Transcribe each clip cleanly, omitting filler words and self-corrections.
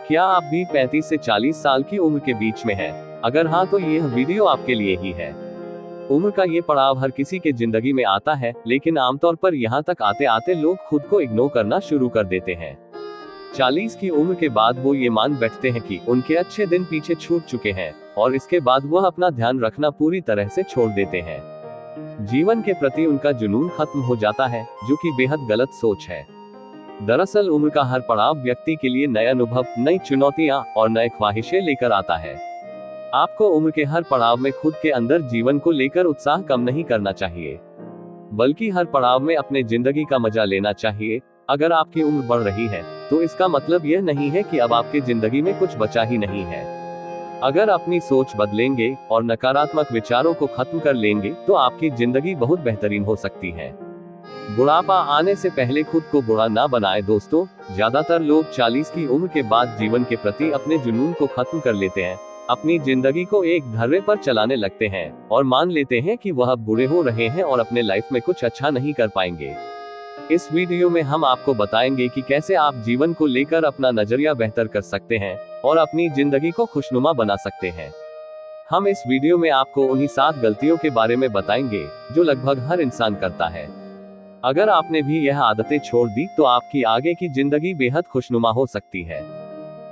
क्या आप भी 35 से 40 साल की उम्र के बीच में हैं? अगर हाँ तो यह वीडियो आपके लिए ही है। उम्र का ये पड़ाव हर किसी के जिंदगी में आता है, लेकिन आमतौर पर यहाँ तक आते आते लोग खुद को इग्नोर करना शुरू कर देते हैं। 40 की उम्र के बाद वो ये मान बैठते हैं कि उनके अच्छे दिन पीछे छूट चुके हैं, और इसके बाद वह अपना ध्यान रखना पूरी तरह से छोड़ देते हैं। जीवन के प्रति उनका जुनून खत्म हो जाता है, जो कि बेहद गलत सोच है। दरअसल उम्र का हर पड़ाव व्यक्ति के लिए नए अनुभव, नई चुनौतियां और नए ख्वाहिशें लेकर आता है। आपको उम्र के हर पड़ाव में खुद के अंदर जीवन को लेकर उत्साह कम नहीं करना चाहिए, बल्कि हर पड़ाव में अपने जिंदगी का मजा लेना चाहिए। अगर आपकी उम्र बढ़ रही है तो इसका मतलब यह नहीं है कि अब आपके जिंदगी में कुछ बचा ही नहीं है। अगर अपनी सोच बदलेंगे और नकारात्मक विचारों को खत्म कर लेंगे तो आपकी जिंदगी बहुत बेहतरीन हो सकती है। बुढ़ापा आने से पहले खुद को बुरा ना बनाए दोस्तों। ज्यादातर लोग 40 की उम्र के बाद जीवन के प्रति अपने जुनून को खत्म कर लेते हैं, अपनी जिंदगी को एक धर्रे पर चलाने लगते हैं और मान लेते हैं कि वह बूढ़े हो रहे हैं और अपने लाइफ में कुछ अच्छा नहीं कर पाएंगे। इस वीडियो में हम आपको बताएंगे कि कैसे आप जीवन को लेकर अपना नजरिया बेहतर कर सकते हैं और अपनी जिंदगी को खुशनुमा बना सकते हैं। हम इस वीडियो में आपको उन्हीं 7 गलतियों के बारे में बताएंगे जो लगभग हर इंसान करता है। अगर आपने भी यह आदतें छोड़ दी तो आपकी आगे की जिंदगी बेहद खुशनुमा हो सकती है।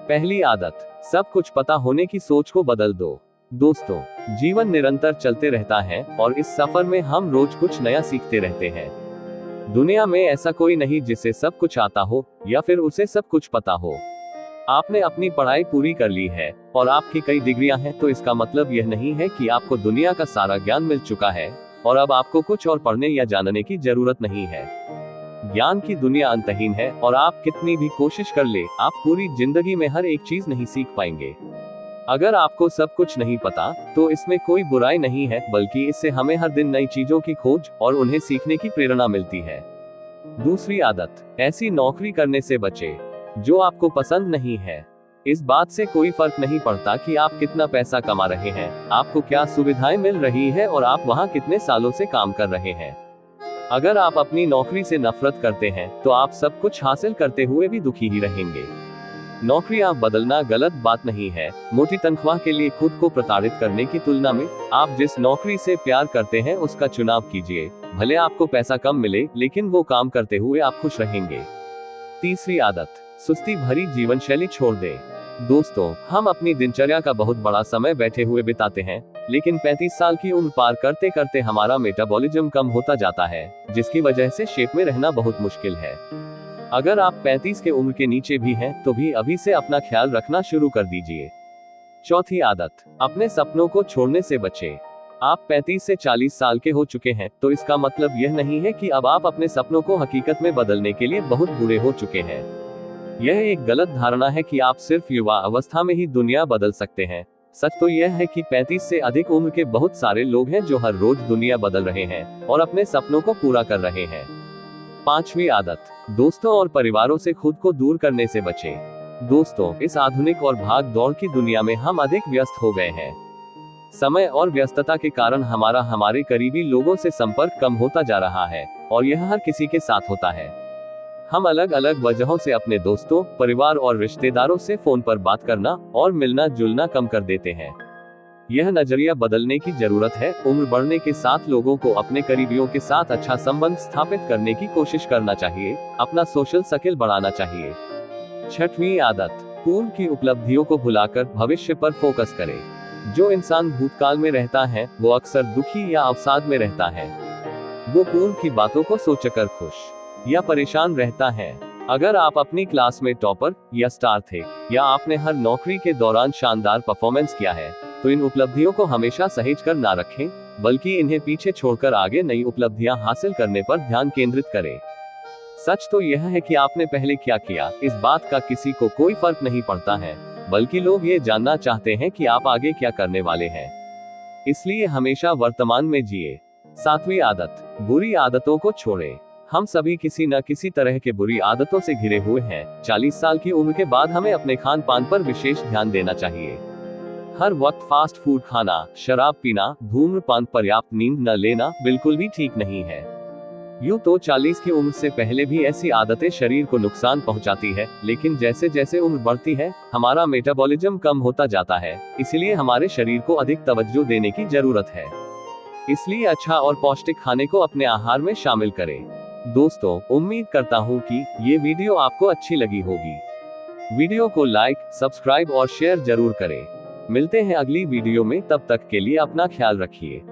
पहली आदत, सब कुछ पता होने की सोच को बदल दो। दोस्तों, जीवन निरंतर चलते रहता है और इस सफर में हम रोज कुछ नया सीखते रहते हैं। दुनिया में ऐसा कोई नहीं जिसे सब कुछ आता हो या फिर उसे सब कुछ पता हो। आपने अपनी पढ़ाई पूरी कर ली है और आपकी कई डिग्रियां हैं, तो इसका मतलब यह नहीं है कि आपको दुनिया का सारा ज्ञान मिल चुका है और अब आपको कुछ और पढ़ने या जानने की जरूरत नहीं है। ज्ञान की दुनिया अंतहीन है और आप कितनी भी कोशिश कर ले, आप पूरी जिंदगी में हर एक चीज नहीं सीख पाएंगे। अगर आपको सब कुछ नहीं पता तो इसमें कोई बुराई नहीं है, बल्कि इससे हमें हर दिन नई चीजों की खोज और उन्हें सीखने की प्रेरणा मिलती है। दूसरी आदत, ऐसी नौकरी करने से बचे जो आपको पसंद नहीं है। इस बात से कोई फर्क नहीं पड़ता कि आप कितना पैसा कमा रहे हैं, आपको क्या सुविधाएं मिल रही है और आप वहां कितने सालों से काम कर रहे हैं। अगर आप अपनी नौकरी से नफरत करते हैं तो आप सब कुछ हासिल करते हुए भी दुखी ही रहेंगे। नौकरियां बदलना गलत बात नहीं है। मोटी तनख्वाह के लिए खुद को प्रताड़ित करने की तुलना में आप जिस नौकरी से प्यार करते हैं उसका चुनाव कीजिए। भले आपको पैसा कम मिले, लेकिन वो काम करते हुए आप खुश रहेंगे। तीसरी आदत, सुस्ती भरी जीवन शैली छोड़ दें। दोस्तों, हम अपनी दिनचर्या का बहुत बड़ा समय बैठे हुए बिताते हैं, लेकिन 35 साल की उम्र पार करते करते हमारा मेटाबॉलिज्म कम होता जाता है, जिसकी वजह से शेप में रहना बहुत मुश्किल है। अगर आप 35 के उम्र के नीचे भी हैं तो भी अभी से अपना ख्याल रखना शुरू कर दीजिए। चौथी आदत, अपने सपनों को छोड़ने से बचें। आप 35 से 40 साल के हो चुके हैं तो इसका मतलब यह नहीं है कि अब आप अपने सपनों को हकीकत में बदलने के लिए बहुत बूढ़े हो चुके हैं। यह एक गलत धारणा है कि आप सिर्फ युवा अवस्था में ही दुनिया बदल सकते हैं। सच तो यह है कि 35 से अधिक उम्र के बहुत सारे लोग हैं जो हर रोज दुनिया बदल रहे हैं और अपने सपनों को पूरा कर रहे हैं। पांचवी आदत, दोस्तों और परिवारों से खुद को दूर करने से बचें। दोस्तों, इस आधुनिक और भाग दौड़ की दुनिया में हम अधिक व्यस्त हो गए हैं। समय और व्यस्तता के कारण हमारे करीबी लोगों से संपर्क कम होता जा रहा है और यह हर किसी के साथ होता है। हम अलग अलग वजहों से अपने दोस्तों, परिवार और रिश्तेदारों से फोन पर बात करना और मिलना जुलना कम कर देते हैं। यह नजरिया बदलने की जरूरत है। उम्र बढ़ने के साथ लोगों को अपने करीबियों के साथ अच्छा संबंध स्थापित करने की कोशिश करना चाहिए, अपना सोशल सर्किल बढ़ाना चाहिए। छठवीं आदत, पूर्व की उपलब्धियों को भुलाकर भविष्य पर फोकस करें। जो इंसान भूतकाल में रहता है वो अक्सर दुखी या अवसाद में रहता है। वो पूर्व की बातों को सोचकर खुश या परेशान रहता है। अगर आप अपनी क्लास में टॉपर या स्टार थे या आपने हर नौकरी के दौरान शानदार परफॉर्मेंस किया है, तो इन उपलब्धियों को हमेशा सहेज कर ना रखें, बल्कि इन्हें पीछे छोड़कर आगे नई उपलब्धियां हासिल करने पर ध्यान केंद्रित करें। सच तो यह है कि आपने पहले क्या किया, इस बात का किसी को कोई फर्क नहीं पड़ता है, बल्कि लोग ये जानना चाहते हैं कि आप आगे क्या करने वाले हैं। इसलिए हमेशा वर्तमान में जिए। सातवीं आदत, बुरी आदतों को छोड़ें। हम सभी किसी न किसी तरह के बुरी आदतों से घिरे हुए हैं। 40 साल की उम्र के बाद हमें अपने खान पान पर विशेष ध्यान देना चाहिए। हर वक्त फास्ट फूड खाना, शराब पीना, धूम्रपान, पर्याप्त नींद न लेना बिल्कुल भी ठीक नहीं है। यूं तो 40 की उम्र से पहले भी ऐसी आदतें शरीर को नुकसान पहुंचाती है, लेकिन जैसे जैसे उम्र बढ़ती है हमारा मेटाबॉलिज्म कम होता जाता है, इसलिए हमारे शरीर को अधिक तवज्जो देने की जरूरत है। इसलिए अच्छा और पौष्टिक खाने को अपने आहार में शामिल करें। दोस्तों, उम्मीद करता हूँ कि ये वीडियो आपको अच्छी लगी होगी। वीडियो को लाइक, सब्सक्राइब और शेयर जरूर करें। मिलते हैं अगली वीडियो में, तब तक के लिए अपना ख्याल रखिए।